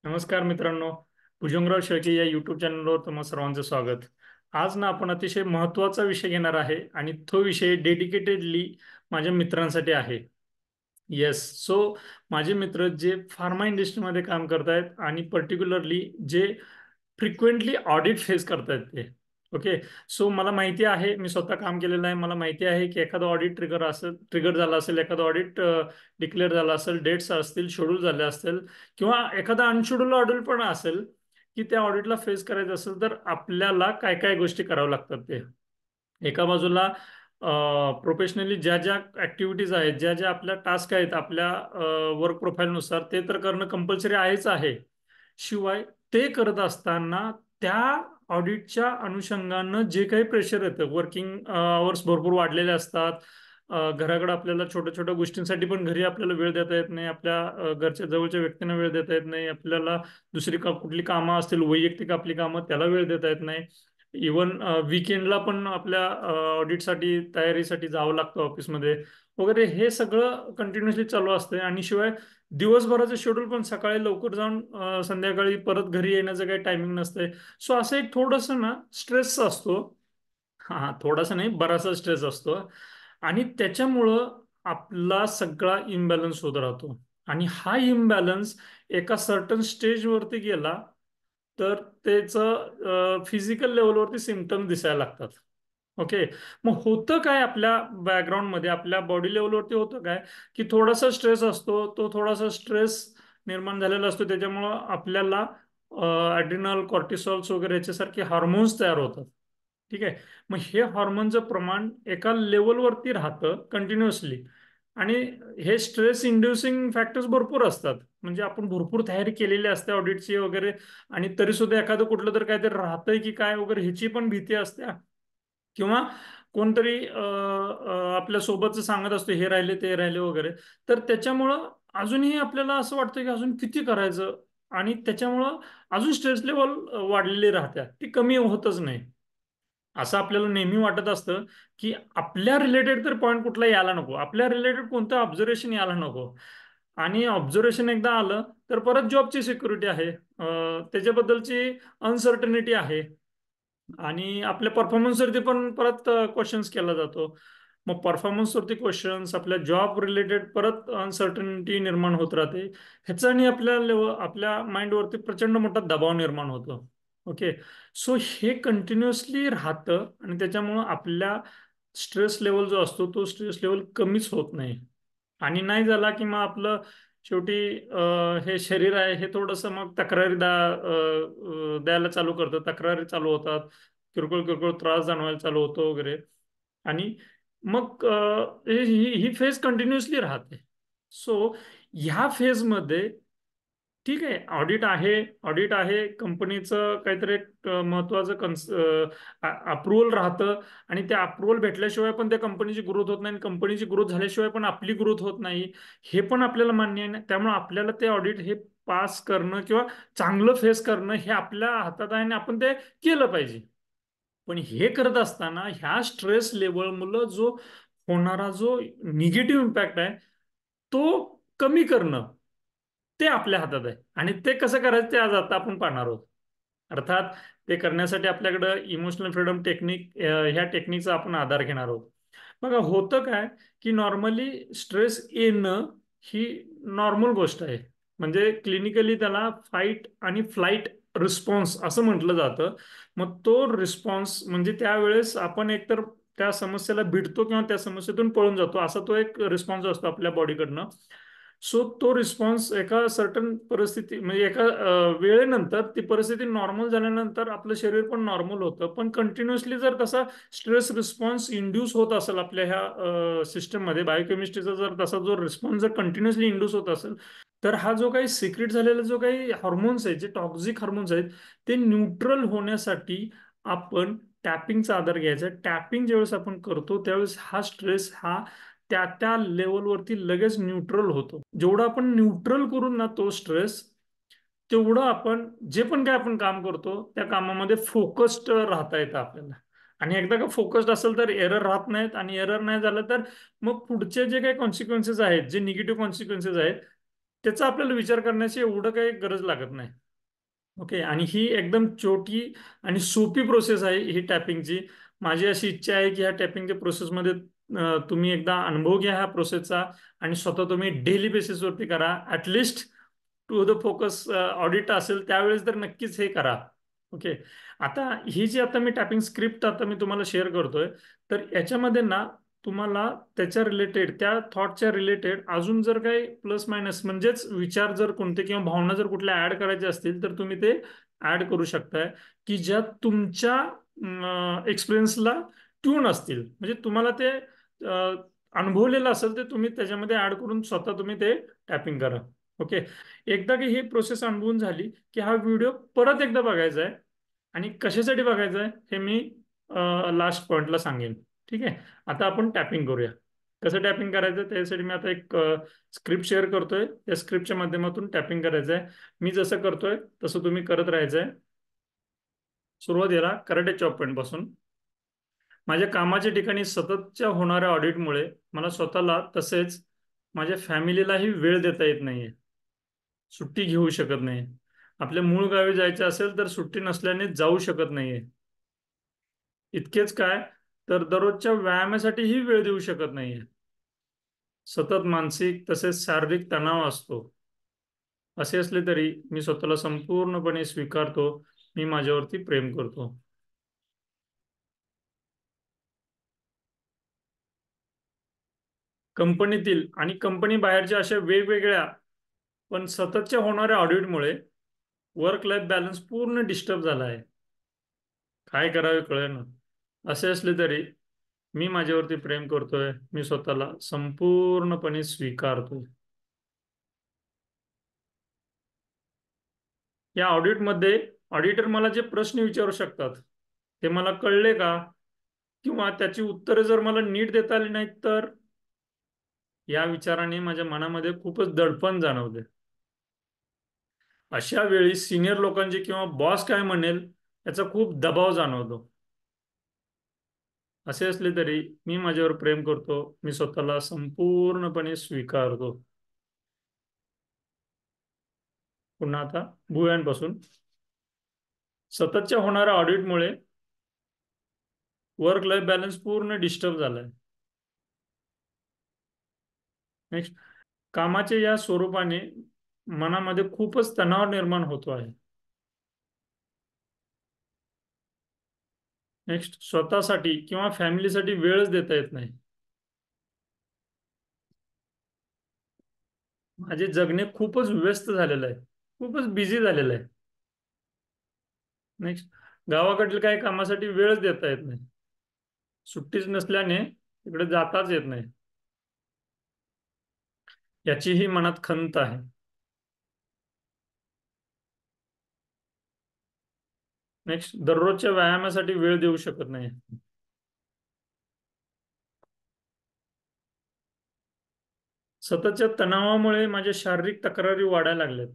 नमस्कार मित्रांनो. भुजंगराव शेळके या युट्यूब चॅनलवर तुम्हा सर्वांचं स्वागत. आज ना आपण अतिशय महत्त्वाचा विषय घेणार आहे आणि तो विषय डेडिकेटेडली माझ्या मित्रांसाठी आहे. येस, सो माझे मित्र जे फार्मा इंडस्ट्रीमध्ये काम करतायत आणि पर्टिक्युलरली जे फ्रिक्वेंटली ऑडिट फेस करतायत ते. ओके. सो मला माहिती आहे, मी स्वतः काम केलेलं आहे, मला माहिती आहे की एखादं ऑडिट ट्रिगर झालं असेल, एखादं ऑडिट डिक्लेअर झालं असेल, डेट्स असतील, शेड्यूल झाले असतील किंवा एखादा अनशेड्यूल ऑडिट पण असेल की त्या ऑडिटला फेस करायचं असेल तर आपल्याला काय काय गोष्टी कराव्या लागतात ते. एका बाजूला प्रोफेशनली ज्या ज्या ऍक्टिव्हिटीज आहेत, ज्या ज्या आपल्या टास्क आहेत आपल्या वर्क प्रोफाईलनुसार ते तर करणं कंपल्सरी आहेच आहे. शिवाय ते करत असताना त्या ऑडिटच्या अनुषंगानं जे काही प्रेशर येतं, वर्किंग आवर्स भरपूर वाढलेले असतात. घराकडे आपल्याला छोट्या छोट्या गोष्टींसाठी पण घरी आपल्याला वेळ देता येत नाही, आपल्या घरच्या जवळच्या व्यक्तींना वेळ देता येत नाही, आपल्याला दुसरी कुठली कामं असतील वैयक्तिक आपली कामं त्याला वेळ देता येत नाही. इवन विकेंडला पण आपल्या ऑडिटसाठी तयारीसाठी जावं लागतं ऑफिसमध्ये वगैरे. हे सगळं कंटिन्युअसली चालू असतंय आणि शिवाय दिवसभराचं शेड्यूल पण सकाळी लवकर जाऊन संध्याकाळी परत घरी येण्याचं काही टायमिंग नसतंय. सो असं एक थोडंसं ना स्ट्रेस असतो. हा, थोडासा नाही, बराचसा स्ट्रेस असतो आणि त्याच्यामुळं आपला सगळा इम्बॅलन्स होत राहतो. आणि हा इम्बॅलन्स एका सर्टन स्टेजवरती गेला तर त्याचं फिजिकल लेवलवरती सिमटम दिसायला लागतात. ओके. मग होतं काय आपल्या बॅकग्राऊंडमध्ये, आपल्या बॉडी लेवलवरती होतं काय की थोडासा स्ट्रेस असतो, तो थोडासा स्ट्रेस निर्माण झालेला असतो, त्याच्यामुळं आपल्याला ॲड्रिनल कॉर्टिसॉल्स वगैरे याच्यासारखे हार्मोन्स तयार होतात. ठीक आहे. मग हे हॉर्मोनचं प्रमाण एका लेवलवरती राहतं कंटिन्युअसली. आणि हे स्ट्रेस इंड्युसिंग फॅक्टर्स भरपूर असतात. म्हणजे आपण भरपूर तयारी केलेली असते ऑडिटची वगैरे, आणि तरी सुद्धा एखादं कुठलं तर काहीतरी राहतंय की काय वगैरे ह्याची पण भीती असते. किंवा कोणतरी आपल्या सोबतच सांगत असतो हे राहिले ते राहिले वगैरे. तर त्याच्यामुळं अजूनही आपल्याला असं वाटतं की अजून किती करायचं, आणि त्याच्यामुळं अजून स्ट्रेस लेवल वाढलेली राहत्या, ती कमी होतच नाही. असं आपल्याला नेहमी वाटत असतं की आपल्या रिलेटेड तर पॉईंट कुठला यायला नको, आपल्या रिलेटेड कोणतं ऑब्झर्वेशन यायला नको. आणि ऑब्झर्वेशन एकदा आलं तर परत जॉबची सिक्युरिटी आहे, त्याच्याबद्दलची अनसर्टनिटी आहे, आणि आपल्या परफॉर्मन्सवरती पण परत क्वेश्चन्स केला जातो. मग परफॉर्मन्सवरती क्वेश्चन्स, आपल्या जॉब रिलेटेड परत अनसर्टनिटी निर्माण होत राहते. ह्याचाने आपल्या माइंडवरती प्रचंड मोठा दबाव निर्माण होतो. ओके. सो हे कंटिन्युअसली राहतं आणि त्याच्यामुळं आपल्या स्ट्रेस लेवल जो असतो तो स्ट्रेस लेवल कमीच होत नाही. आणि नाही झाला की मग आपलं शेवटी हे शरीर आहे हे थोडंसं मग द्यायला चालू करतं, तक्रारी चालू होतात, किरकोळ किरकोळ त्रास जाणवायला चालू होतो वगैरे. आणि मग ही फेज कंटिन्युअसली राहते. सो ह्या फेजमध्ये ठीक आहे, ऑडिट आहे. ऑडिट आहे, कंपनीचं काहीतरी एक महत्वाचं अप्रुव्हल राहतं, आणि त्या अप्रुव्हल भेटल्याशिवाय पण त्या कंपनीची ग्रोथ होत नाही, आणि कंपनीची ग्रोथ झाल्याशिवाय पण आपली ग्रोथ होत नाही. हे पण आपल्याला मान्य आहे ना. त्यामुळे आपल्याला ते ऑडिट हे पास करणं किंवा चांगलं फेस करणं हे आपल्या हातात आहे आणि आपण ते केलं पाहिजे. पण हे करत असताना ह्या स्ट्रेस लेवलमुळे होणारा जो निगेटिव्ह इम्पॅक्ट आहे तो कमी करणं ते आपल्या हातात आहे. आणि ते कसं करायचं ते आज आता आपण पाहणार आहोत. अर्थात ते करण्यासाठी आपल्याकडं इमोशनल फ्रीडम टेक्निक, ह्या टेक्निकचा आपण आधार घेणार आहोत. बघा होतं काय की नॉर्मली स्ट्रेस येणं ही नॉर्मल गोष्ट आहे. म्हणजे क्लिनिकली त्याला फाईट आणि फ्लाईट रिस्पॉन्स असं म्हटलं जातं. मग तो रिस्पॉन्स म्हणजे त्यावेळेस आपण एकतर त्या समस्येला भिडतो किंवा त्या समस्येतून पळून जातो, असा तो एक रिस्पॉन्स असतो आपल्या बॉडीकडनं. सो तो रिस्पॉन्स एका सर्टन परिस्थिती म्हणजे एका वेळेनंतर ती परिस्थिती नॉर्मल झाल्यानंतर आपलं शरीर पण नॉर्मल होतं. पण कंटिन्युअसली जर तसा स्ट्रेस रिस्पॉन्स इंड्यूस होत असेल आपल्या ह्या सिस्टममध्ये, बायोकेमिस्ट्रीचा जर तसा जो रिस्पॉन्स जर कंटिन्युअसली इंड्यूस होत असेल, तर हा जो काही सिक्रेट झालेला जो काही हार्मोन्स आहेत, जे टॉक्झिक हार्मोन्स आहेत, ते न्यूट्रल होण्यासाठी आपण टॅपिंगचा आधार घ्यायचा. टॅपिंग ज्यावेळेस आपण करतो त्यावेळेस हा स्ट्रेस हा त्या त्या लेवलवरती लगेच न्यूट्रल होतो. जेवढं आपण न्यूट्रल करून ना तो स्ट्रेस, तेवढं आपण जे पण काय आपण काम करतो त्या कामामध्ये फोकस्ड राहता येतं आपल्याला. आणि एकदा का फोकस्ड असेल तर एरर राहत नाहीत, आणि एरर नाही झालं तर मग पुढचे जे काही कॉन्सिक्वेन्सेस आहेत, जे निगेटिव्ह कॉन्सिक्वेन्सेस आहेत त्याचा आपल्याला विचार करण्याची एवढं काही गरज लागत नाही. ओके, आणि ही एकदम छोटी आणि सोपी प्रोसेस आहे ही टॅपिंगची. माझी अशी इच्छा आहे की ह्या टॅपिंगच्या प्रोसेसमध्ये तुम्ही एकदा अनुभव घ्या ह्या प्रोसेसचा, आणि स्वतः तुम्ही डेली बेसिसवरती करा. At least to the focus audit असेल त्यावेळेस तर नक्कीच हे करा. ओके. आता ही जी आता मी टॅपिंग स्क्रिप्ट आता मी तुम्हाला शेअर करतोय, तर याच्यामध्ये ना तुम्हाला त्याच्या रिलेटेड त्या थॉटच्या रिलेटेड अजून जर काही प्लस मायनस म्हणजेच विचार जर कोणते किंवा भावना जर कुठल्या ऍड करायचे असतील तर तुम्ही ते ऍड करू शकताय, की ज्या तुमच्या एक्सपिरियन्सला ट्यून असतील. म्हणजे तुम्हाला ते अनुभवलेलं असेल ते तुम्ही त्याच्यामध्ये ऍड करून स्वतः तुम्ही ते टॅपिंग करा. ओके. एकदा की ही प्रोसेस अनुभवून झाली की हा व्हिडिओ परत एकदा बघायचा आहे. आणि कशासाठी बघायचं आहे हे मी लास्ट पॉइंटला सांगेन. ठीक आहे. आता आपण टॅपिंग करूया. कसं टॅपिंग करायचं त्यासाठी मी आता एक स्क्रिप्ट शेअर करतोय. त्या स्क्रिप्टच्या माध्यमातून टॅपिंग करायचं आहे. मी जसं करतोय तसं तुम्ही करत राहायचंय. सुरुवातीला कराटे चॉप पॉईंट पासून. माझ्या कामाच्या ठिकाणी सततच्या होणाऱ्या ऑडिटमुळे मला स्वतःला तसेच माझ्या फॅमिलीलाही वेळ देता येत नाहीये. सुट्टी घेऊ शकत नाही. आपल्या मूळ गावी जायचं असेल तर सुट्टी नसल्याने जाऊ शकत नाहीये. इतकेच काय, तर दररोजच्या व्यायामासाठीही वेळ देऊ शकत नाहीये. सतत मानसिक तसेच शारीरिक तणाव असतो. असे असले तरी मी स्वतःला संपूर्णपणे स्वीकारतो. मी माझ्यावरती प्रेम करतो. कंपनीतील आणि कंपनी बाहेरच्या अशा वेगवेगळ्या पण सततच्या होणाऱ्या ऑडिटमुळे वर्क लाईफ बॅलन्स पूर्ण डिस्टर्ब झाला आहे. काय करावे कळेना. असे असले तरी मी माझ्यावरती प्रेम करतोय. मी स्वतःला संपूर्णपणे स्वीकारतोय. या ऑडिटमध्ये ऑडिटर मला जे प्रश्न विचारू शकतात ते मला कळले का, किंवा त्याची उत्तरे जर मला नीट देता आली नाहीत तर, या विचाराने माझ्या मनामध्ये खूपच दडपण जाणवते. अशा वेळी सिनियर लोकांचे किंवा बॉस काय म्हणेल याचा खूप दबाव जाणवतो. असे असले तरी मी माझ्यावर प्रेम करतो. मी स्वतःला संपूर्णपणे स्वीकारतो. पुन्हा आता भुयांपासून. सततच्या होणाऱ्या ऑडिटमुळे वर्क लाईफ बॅलन्स पूर्ण डिस्टर्ब झालाय. नेक्स्ट. कामाच्या या स्वरूपाने मनामध्ये खूपच तणाव निर्माण होतो आहे. नेक्स्ट. स्वतःसाठी किंवा फॅमिलीसाठी वेळच देता येत नाही. माझे जगणे खूपच व्यस्त झालेलं आहे. खूपच बिझी झालेलं आहे. नेक्स्ट. गावाकडील काही कामासाठी वेळच देता येत नाही. सुट्टीच नसल्याने तिकडे जाताच येत नाही. याचीही मनात खंत आहे. नेक्स्ट. दररोजच्या व्यायामासाठी वेळ देऊ शकत नाही. सततच्या तणावामुळे माझ्या शारीरिक तक्रारी वाढायला लागल्यात.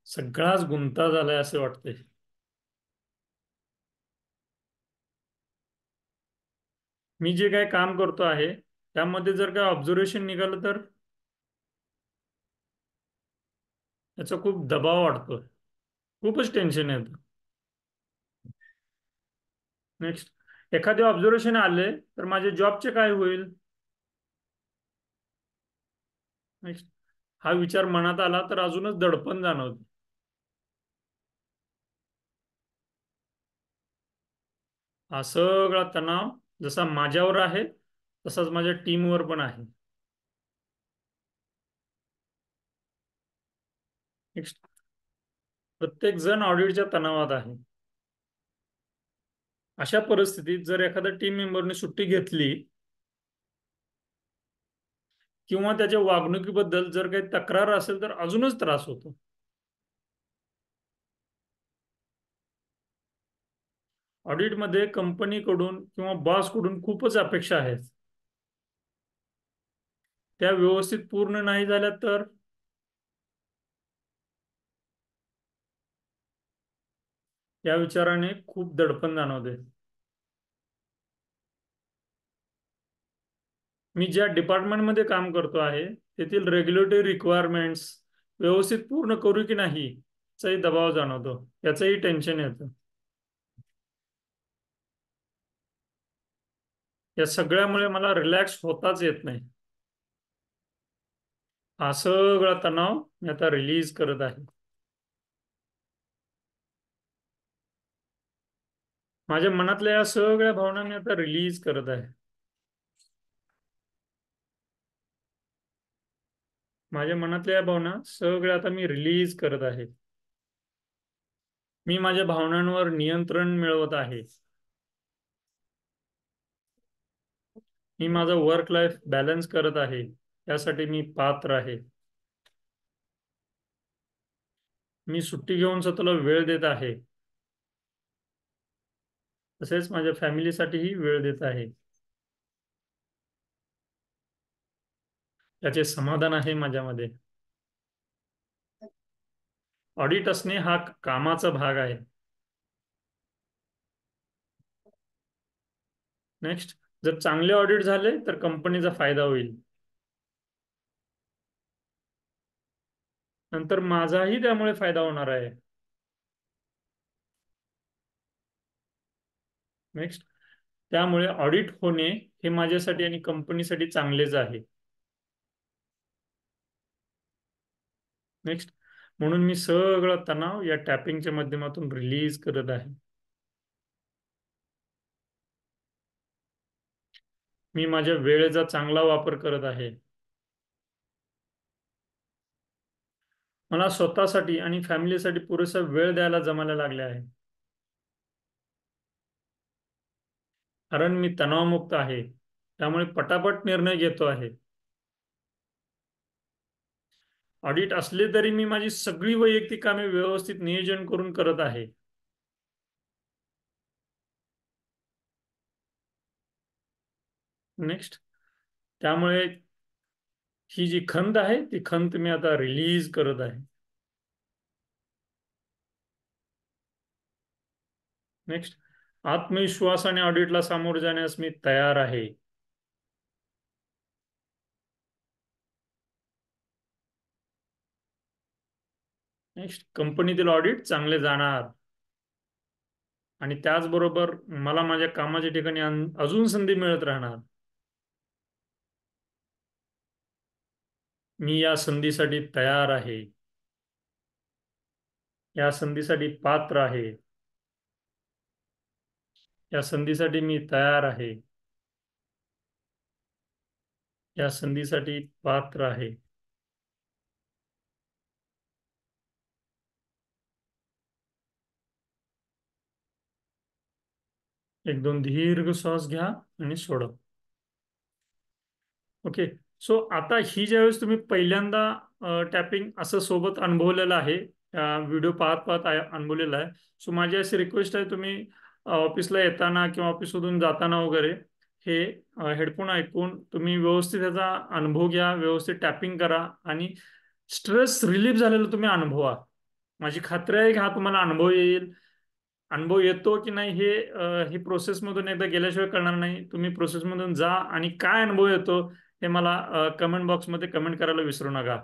सगळाच गुंता झालाय असे वाटते. मी जे काही काम करतो आहे त्यामध्ये जर काय ऑब्झर्वेशन निघालं तर याचा खूप दबाव वाढतो. खूपच टेन्शन येतं. नेक्स्ट. एखादे ऑब्झर्वेशन आले तर माझे जॉबचे काय होईल. नेक्स्ट. हा विचार मनात आला तर अजूनच दडपण जाणवते. हा सगळा तणाव जसा माझ्यावर आहे तसाच माझ्या टीमवर पण आहे. नेक्स्ट. प्रत्येक जण ऑडिटच्या तणावात आहे. अशा परिस्थितीत जर एखाद्या टीम मेंबरने सुट्टी घेतली किंवा त्याच्या वागणुकीबद्दल जर काही तक्रार असेल तर अजूनच त्रास होतो. ऑडिटमध्ये कंपनीकडून किंवा बॉसकडून खूपच अपेक्षा आहेत. त्या व्यवस्थित पूर्ण नाही झाल्या तर या विचाराने खूप दडपण जाणवते. मी ज्या डिपार्टमेंटमध्ये काम करतो आहे तेथील रेग्युलेटरी रिक्वायरमेंट्स व्यवस्थित पूर्ण करू की नाही याचाही दबाव जाणवतो, याचंही टेन्शन येतं. या सगळ्यामुळे मला रिलॅक्स होताच येत नाही. हा सगळा तणाव मी आता रिलीज करत आहे. माझ्या मनातल्या या सगळ्या भावना मी आता रिलीज करत आहे. माझ्या मनातल्या या भावना सगळ्या आता मी रिलीज करत आहे. मी माझ्या भावनांवर नियंत्रण मिळवत आहे. मी माझा वर्क लाईफ बॅलन्स करत आहे. यासाठी मी पात्र आहे. मी सुट्टी घेऊन स्वतःला वेळ देत आहे. तसेच माझ्या फॅमिलीसाठीही वेळ देत आहे. याचे समाधान आहे माझ्यामध्ये. ऑडिट असणे हा कामाचा भाग आहे. नेक्स्ट, जर चांगले ऑडिट झाले तर कंपनीचा फायदा होईल. नंतर माझाही त्यामुळे फायदा होणार आहे. नेक्स्ट, त्यामुळे ऑडिट होणे हे माझ्यासाठी आणि कंपनीसाठी चांगलेच आहे. नेक्स्ट, म्हणून मी सगळा तणाव या टॅपिंगच्या माध्यमातून रिलीज करत आहे. मी माझ्या वेळेचा चांगला वापर करत आहे. मला स्वतःसाठी आणि फॅमिलीसाठी पुरेसा वेळ द्यायला जमायला लागले आहे. कारण मी तणावमुक्त आहे, त्यामुळे पटापट निर्णय घेतो आहे. ऑडिट असले तरी मी माझी सगळी वैयक्तिक कामे व्यवस्थित नियोजन करून करत आहे. नेक्स्ट, त्यामुळे ही जी खंत आहे ती खंत मी आता रिलीज करत आहे. नेक्स्ट, आत्मविश्वासाने ऑडिटला सामोरे जाण्यास मी तयार आहे. नेक्स्ट, कंपनीतील ऑडिट चांगले जाणार आणि त्याचबरोबर मला माझ्या कामाच्या ठिकाणी अजून संधी मिळत राहणार. मी या संधीसाठी तयार आहे. या संधीसाठी पात्र आहे. या संधीसाठी मी तयार आहे. या संधीसाठी पात्र आहे. एक दोन दीर्घ श्वास घ्या आणि सोडा. ओके. सो आता ही ज्यावेळेस तुम्ही पहिल्यांदा टॅपिंग असं सोबत अनुभवलेलं आहे, व्हिडिओ पाहत पाहत अनुभवलेला आहे. सो माझी अशी रिक्वेस्ट आहे, तुम्ही ऑफिसला येताना किंवा ऑफिसमधून जाताना वगैरे हे हेडफोन ऐकून तुम्ही व्यवस्थित याचा अनुभव घ्या, व्यवस्थित टॅपिंग करा आणि स्ट्रेस रिलीफ झालेला तुम्ही अनुभवा. माझी खात्री आहे की हा तुम्हाला अनुभव येईल. अनुभव येतो की नाही हे ही प्रोसेसमधून एकदा गेल्याशिवाय कळणार नाही. तुम्ही प्रोसेसमधून जा आणि काय अनुभव येतो हे मला कमेंट बॉक्समध्ये कमेंट करायला विसरू नका.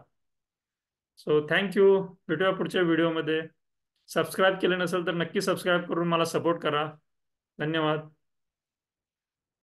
So thank you. भेटूया पुढच्या व्हिडिओमध्ये. सबस्क्राईब केलं नसेल तर नक्की सबस्क्राईब करून मला सपोर्ट करा. धन्यवाद.